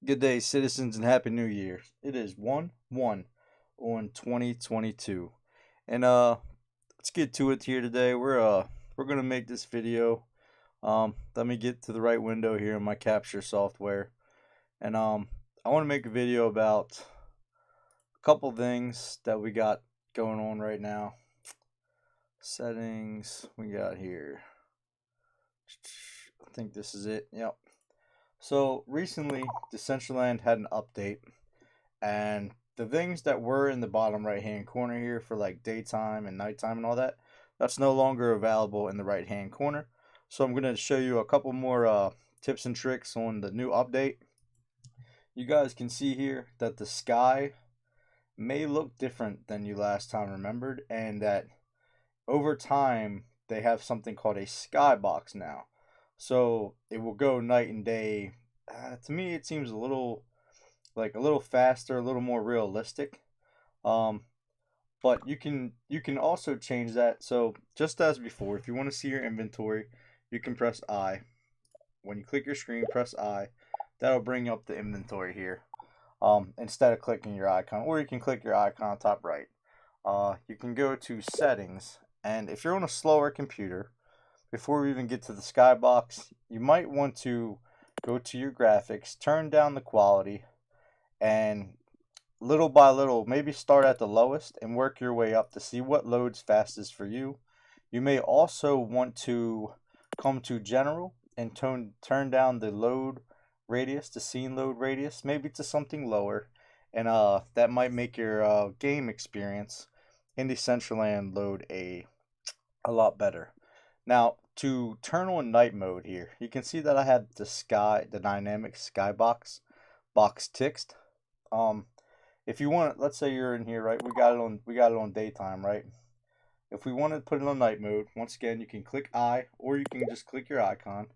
Good day, citizens, and Happy New Year. It is 1/1 on 2022. And let's get to it here today. We're gonna make this video. Let me get to the right window here in my capture software. And I want to make a video about a couple things that we got going on right now. Settings we got here. I think this is it. Yep. So recently, Decentraland had an update, and the things that were in the bottom right hand corner here for like daytime and nighttime and all that, that's no longer available in the right hand corner. So I'm going to show you a couple more tips and tricks on the new update. You guys can see here that the sky may look different than you last time remembered, and that over time they have something called a skybox now. So it will go night and day. To me, it seems a little faster, a little more realistic. Um, but you can also change that. So just as before, if you want to see your inventory, you can press I. When you click your screen, press I. That'll bring up the inventory here. Instead of clicking your icon, or you can click your icon top right. You can go to settings, and if you're on a slower computer, before we even get to the skybox, you might want to go to your graphics, turn down the quality, and little by little, maybe start at the lowest and work your way up to see what loads fastest for you. You may also want to come to general and turn down the load radius, the scene load radius, maybe to something lower, and that might make your game experience in Decentraland load a lot better. Now, to turn on night mode here, you can see that I had the dynamic skybox box ticked. If you want, let's say you're in here, right? We got it on daytime, right? If we want to put it on night mode, once again, you can click I, or you can just click your icon,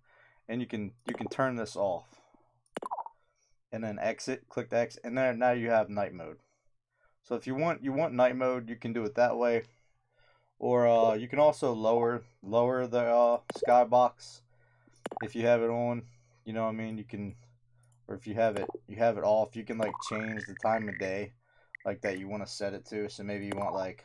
and you can turn this off, and then exit, click the X, and then now you have night mode. So if you want night mode, you can do it that way. Or you can also lower the skybox if you have it on. You know what I mean? You can, or if you have it off, you can like change the time of day like that you want to set it to. So maybe you want like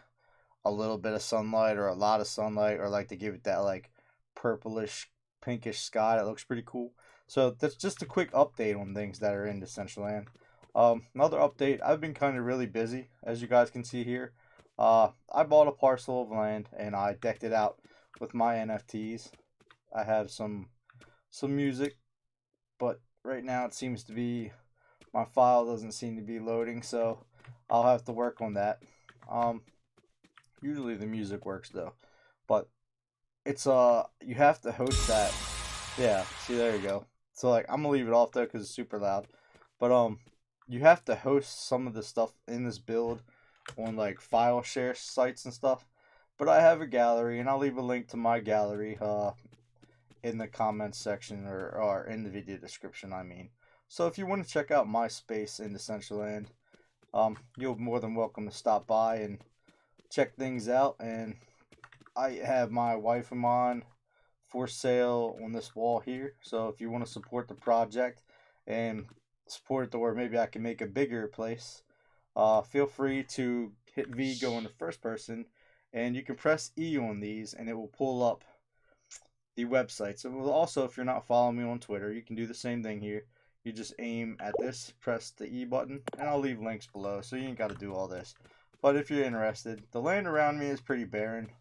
a little bit of sunlight or a lot of sunlight, or like to give it that like purplish pinkish sky that looks pretty cool. So that's just a quick update on things that are in Decentraland. Another update, I've been kind of really busy, as you guys can see here. I bought a parcel of land and I decked it out with my NFTs. I have some music, but right now it seems to be my file doesn't seem to be loading, so I'll have to work on that. Usually the music works though, but it's you have to host that. Yeah, see, there you go. So like I'm gonna leave it off there because it's super loud, but you have to host some of the stuff in this build on like file share sites and stuff. But I have a gallery, and I'll leave a link to my gallery in the comments section, or in the video description, I mean. So if you want to check out my space in Decentraland, you're more than welcome to stop by and check things out. And I have my Waifumon for sale on this wall here. So if you want to support the project and support it to where maybe I can make a bigger place, feel free to hit V, go into first person, and you can press E on these and it will pull up the website. So also, if you're not following me on Twitter, you can do the same thing here. You just aim at this, press the E button, and I'll leave links below, so you ain't got to do all this. But if you're interested, the land around me is pretty barren.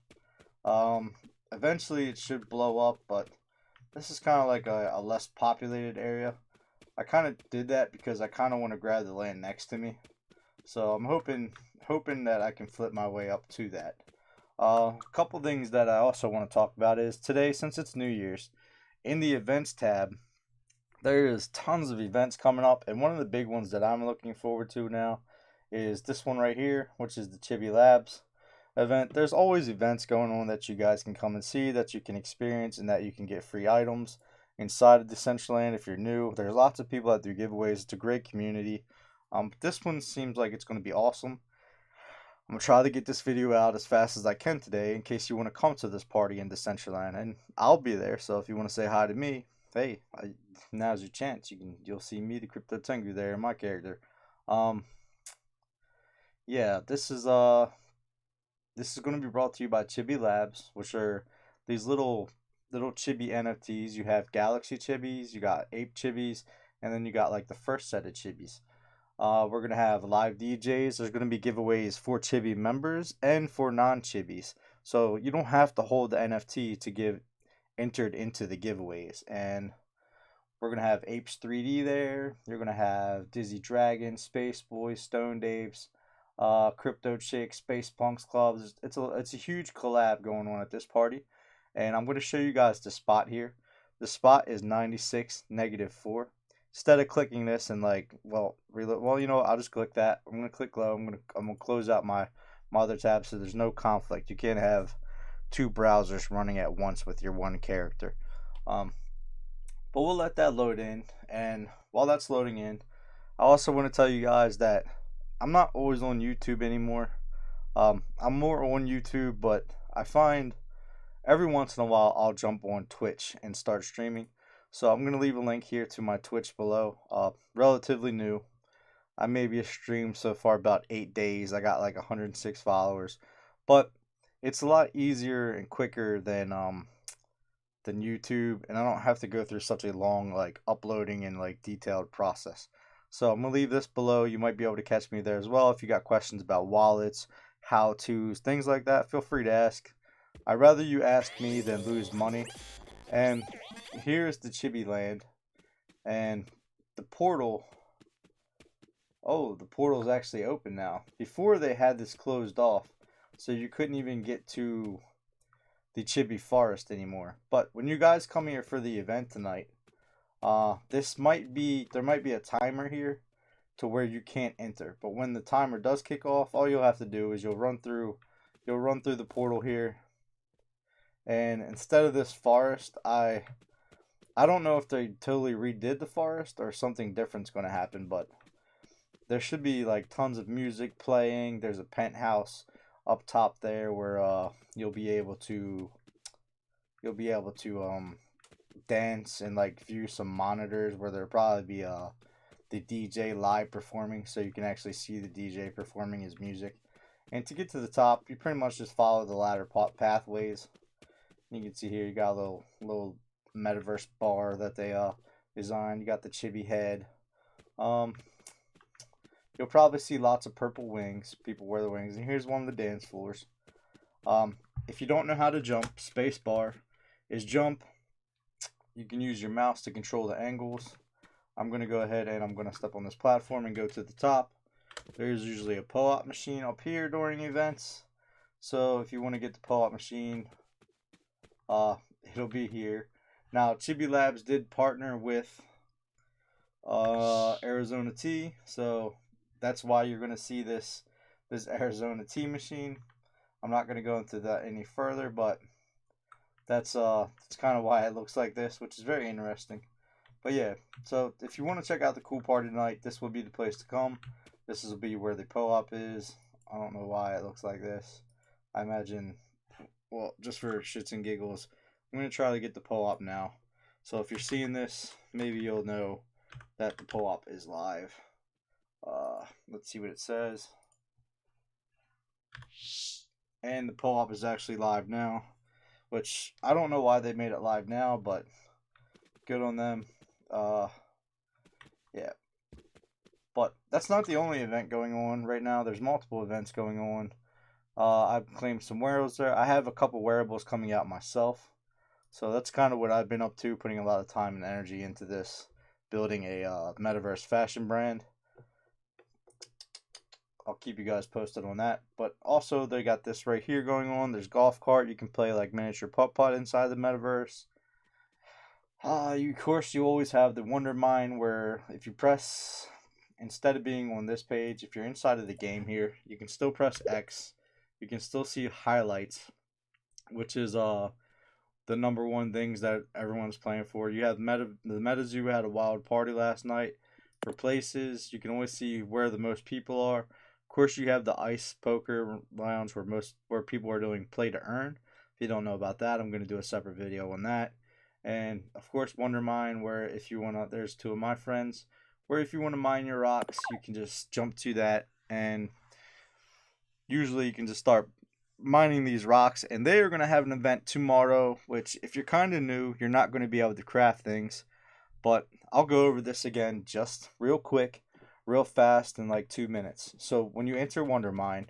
Eventually it should blow up, but this is kind of like a less populated area. I kind of did that because I kind of want to grab the land next to me. So I'm hoping that I can flip my way up to that. A couple things that I also want to talk about is today, since it's New Year's, in the events tab, there is tons of events coming up, and one of the big ones that I'm looking forward to now is this one right here, which is the Chibi Labs event. There's always events going on that you guys can come and see, that you can experience, and that you can get free items inside of Decentraland if you're new. There's lots of people that do giveaways. It's a great community. This one seems like it's going to be awesome. I'm going to try to get this video out as fast as I can today in case you want to come to this party in Decentraland, and I'll be there. So if you want to say hi to me, hey, now's your chance. You'll see me, the Crypto Tengu, there, my character. Um, yeah, this is going to be brought to you by Chibi Labs, which are these little Chibi NFTs. You have Galaxy Chibis, you got Ape Chibis, and then you got like the first set of Chibis. We're gonna have live DJs. There's gonna be giveaways for Chibi members and for non-Chibis. So you don't have to hold the NFT to get entered into the giveaways. And we're gonna have Apes 3D there. You're gonna have Dizzy Dragon, Space Boys, Stoned Apes, Crypto Chick, Space Punks Clubs. It's a huge collab going on at this party, and I'm gonna show you guys the spot here. The spot is 96 -4. Instead of clicking this and like, well, you know what, I'll just click that. I'm gonna click low. I'm gonna close out my other tab so there's no conflict. You can't have two browsers running at once with your one character. Um, but we'll let that load in, and while that's loading in, I also want to tell you guys that I'm not always on YouTube anymore. I'm more on YouTube, but I find every once in a while I'll jump on Twitch and start streaming. So I'm gonna leave a link here to my Twitch below. Relatively new. I maybe have streamed so far about 8 days. I got like 106 followers, but it's a lot easier and quicker than YouTube, and I don't have to go through such a long like uploading and like detailed process. So I'm gonna leave this below. You might be able to catch me there as well. If you got questions about wallets, how to's, things like that, feel free to ask. I'd rather you ask me than lose money. And here's the Chibi Land, and the portal. Oh, the portal is actually open now. Before they had this closed off, so you couldn't even get to the Chibi Forest anymore. But when you guys come here for the event tonight, there might be a timer here to where you can't enter. But when the timer does kick off, all you'll have to do is you'll run through the portal here. And instead of this forest, I don't know if they totally redid the forest or something different's going to happen, but there should be like tons of music playing. There's a penthouse up top there where you'll be able to dance and like view some monitors where there'll probably be the DJ live performing, so you can actually see the DJ performing his music. And to get to the top, you pretty much just follow the ladder pathways. You can see here you got a little metaverse bar that they designed. You got the Chibi head. You'll probably see lots of purple wings. People wear the wings. And here's one of the dance floors. If you don't know how to jump, space bar is jump. You can use your mouse to control the angles. I'm going to go ahead and I'm going to step on this platform and go to the top. There's usually a pull-out machine up here during events. So if you want to get the pull-out machine, it'll be here. Now, Chibi Labs did partner with Arizona Tea, so that's why you're going to see this Arizona Tea machine. I'm not going to go into that any further, but that's kind of why it looks like this, which is very interesting. But yeah, so if you want to check out the cool party tonight, this will be the place to come. This will be where the co-op is. I don't know why it looks like this. I imagine, well, just for shits and giggles, I'm going to try to get the co-op now. So if you're seeing this, maybe you'll know that the co-op is live. Let's see what it says. And the co-op is actually live now, which I don't know why they made it live now, but good on them. Yeah. But that's not the only event going on right now. There's multiple events going on. I've claimed some wearables there. I have a couple wearables coming out myself. So that's kind of what I've been up to, putting a lot of time and energy into this, building a metaverse fashion brand. I'll keep you guys posted on that. But also, they got this right here going on. There's golf cart. You can play like miniature putt-putt inside the metaverse. Of course, you always have the Wondermine, where if you press, instead of being on this page, if you're inside of the game here, you can still press X. You can still see highlights, which is the number one things that everyone's playing for. You have the MetaZoo had a wild party last night. For places, you can always see where the most people are. Of course, you have the Ice Poker Lounge where people are doing play to earn. If you don't know about that, I'm going to do a separate video on that. And of course Wondermine, where if you want to, there's two of my friends, where if you want to mine your rocks, you can just jump to that, and usually you can just start mining these rocks. And they are going to have an event tomorrow, which if you're kind of new, you're not going to be able to craft things, but I'll go over this again just real quick, real fast, in like 2 minutes. So when you enter Wondermine,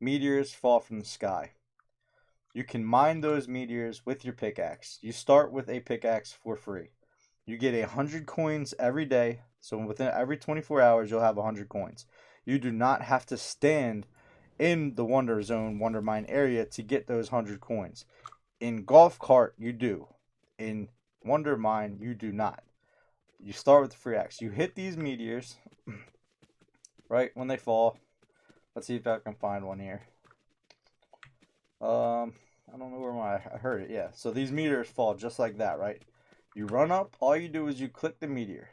meteors fall from the sky. You can mine those meteors with your pickaxe. You start with a pickaxe for free. You get 100 coins every day. So within every 24 hours, you'll have 100 coins. You do not have to stand in the Wonder Zone, Wondermine area to get those 100 coins. In Golf Cart, you do. In Wondermine, you do not. You start with the free axe. You hit these meteors, right, when they fall. Let's see if I can find one here. I don't know where I heard it. Yeah, so these meteors fall just like that, right? You run up. All you do is you click the meteor.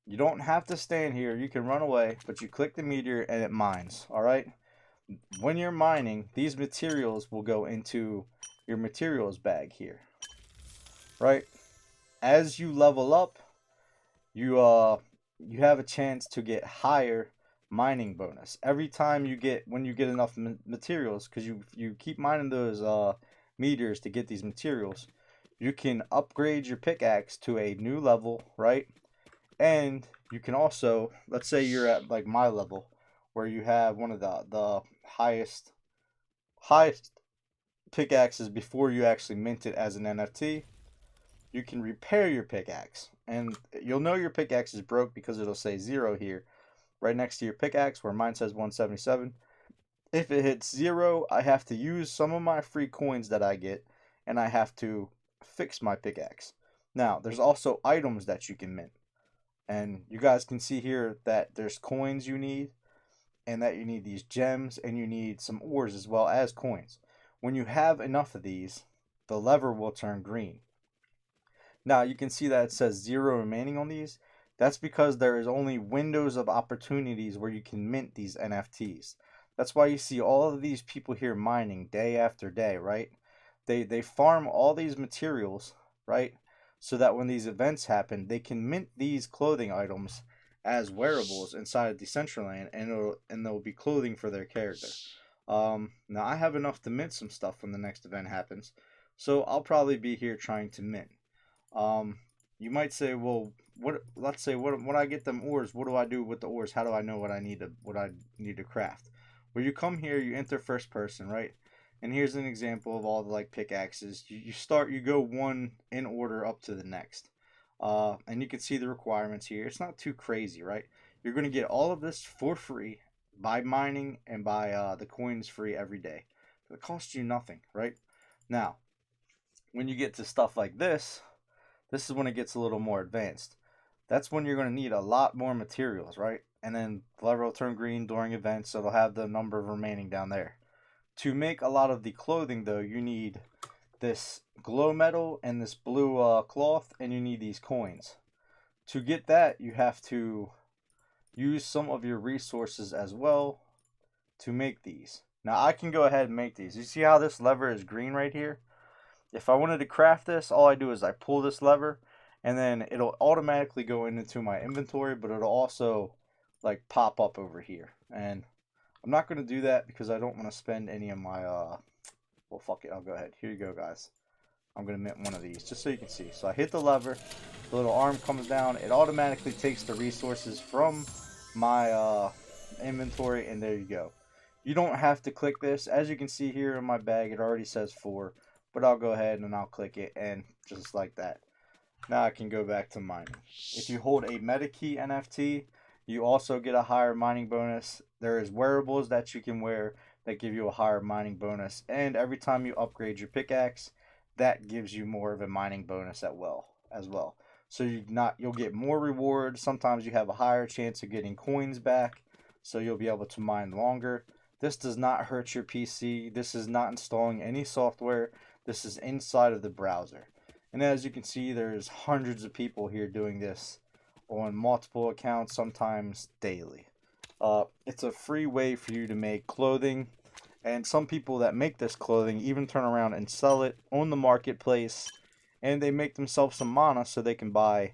You don't have to stand here. You can run away, but you click the meteor and it mines, all right? When you're mining, these materials will go into your materials bag here, right? As you level up, you have a chance to get higher mining bonus every time you get, when you get enough materials, because you keep mining those meters to get these materials. You can upgrade your pickaxe to a new level, right? And you can also, let's say you're at like my level, where you have one of the highest pickaxes before you actually mint it as an NFT. You can repair your pickaxe, and you'll know your pickaxe is broke because it'll say 0 here right next to your pickaxe, where mine says 177. If it hits 0, I have to use some of my free coins that I get, and I have to fix my pickaxe. Now, there's also items that you can mint, and you guys can see here that there's coins you need, and that you need these gems, and you need some ores as well as coins. When you have enough of these, the lever will turn green. Now you can see that it says 0 remaining on these. That's because there is only windows of opportunities where you can mint these NFTs. That's why you see all of these people here mining day after day, right? They farm all these materials, right? So that when these events happen, they can mint these clothing items as wearables inside of Decentraland, and they'll be clothing for their character. Now I have enough to mint some stuff when the next event happens, so I'll probably be here trying to mint. You might say, well, let's say when I get them ores, what do I do with the ores? How do I know what I need to craft? Well, you come here, you enter first person, right? And here's an example of all the like pickaxes. You go one in order up to the next. And you can see the requirements here. It's not too crazy, right? You're going to get all of this for free by mining and by the coins free every day. It costs you nothing, right? Now, when you get to stuff like this is when it gets a little more advanced. That's when you're going to need a lot more materials, right? And then the lever will turn green during events, so it'll have the number remaining down there. To make a lot of the clothing, though, you need this glow metal and this blue cloth, and you need these coins. To get that, you have to use some of your resources as well to make these. Now, I can go ahead and make these. You see how this lever is green right here? If I wanted to craft this, all I do is I pull this lever, and then it'll automatically go into my inventory, but it'll also like pop up over here. And I'm not going to do that because I don't want to spend any of my, well, fuck it, I'll go ahead. Here you go, guys. I'm going to mint one of these just so you can see. So I hit the lever, the little arm comes down, it automatically takes the resources from my inventory, and there you go. You don't have to click this. As you can see here in my bag, it already says 4. But I'll go ahead and I'll click it, and just like that. Now I can go back to mining. If you hold a Metakey NFT, you also get a higher mining bonus. There is wearables that you can wear that give you a higher mining bonus. And every time you upgrade your pickaxe, that gives you more of a mining bonus as well. So you'll get more rewards. Sometimes you have a higher chance of getting coins back, so you'll be able to mine longer. This does not hurt your PC. This is not installing any software. This is inside of the browser. And as you can see, there's hundreds of people here doing this on multiple accounts, sometimes daily. It's a free way for you to make clothing. And some people that make this clothing even turn around and sell it on the marketplace and they make themselves some mana so they can buy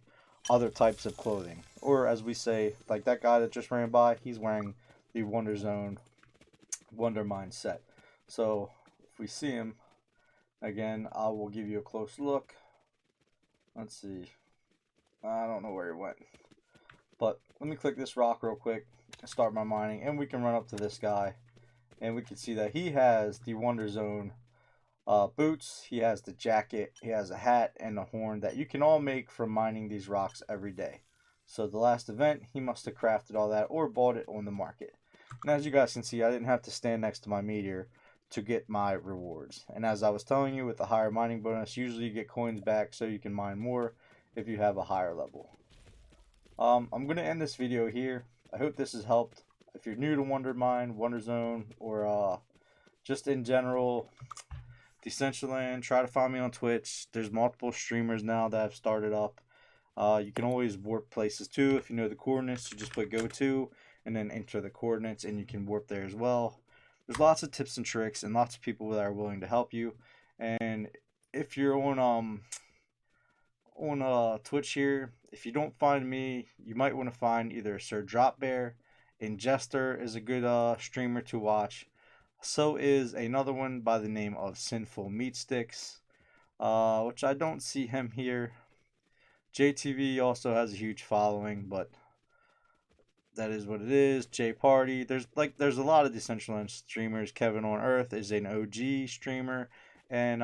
other types of clothing. Or as we say, like that guy that just ran by, he's wearing the Wonder Zone Wondermine set. So if we see him again, I will give you a close look. Let's see. I don't know where he went. But let me click this rock real quick and start my mining, and we can run up to this guy and we can see that he has the Wonder Zone boots, he has the jacket, he has a hat and a horn that you can all make from mining these rocks every day. So the last event, he must have crafted all that or bought it on the market. And as you guys can see, I didn't have to stand next to my meteor to get my rewards. And as I was telling you, with the higher mining bonus, usually you get coins back so you can mine more if you have a higher level. I'm going to end this video here. I hope this has helped. If you're new to Wondermine, Wonder Zone, or just in general, Decentraland, try to find me on Twitch. There's multiple streamers now that have started up. You can always warp places too. If you know the coordinates, you just put go to and then enter the coordinates and you can warp there as well. There's lots of tips and tricks and lots of people that are willing to help you. And if you're on Twitch here, if you don't find me, you might want to find either Sir Drop Bear. Ingester is a good streamer to watch. So is another one by the name of Sinful Meat Sticks, which I don't see him here. JTV also has a huge following, but that is what it is. Chibi Party. There's a lot of Decentraland streamers. Kevin on Earth is an OG streamer and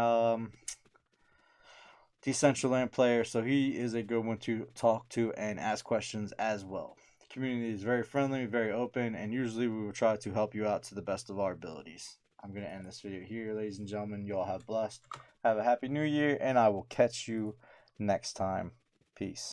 Decentraland player, so he is a good one to talk to and ask questions as well. The community is very friendly, very open, and usually we will try to help you out to the best of our abilities. I'm going to end this video here, ladies and gentlemen. You all have blessed. Have a happy new year, and I will catch you next time. Peace.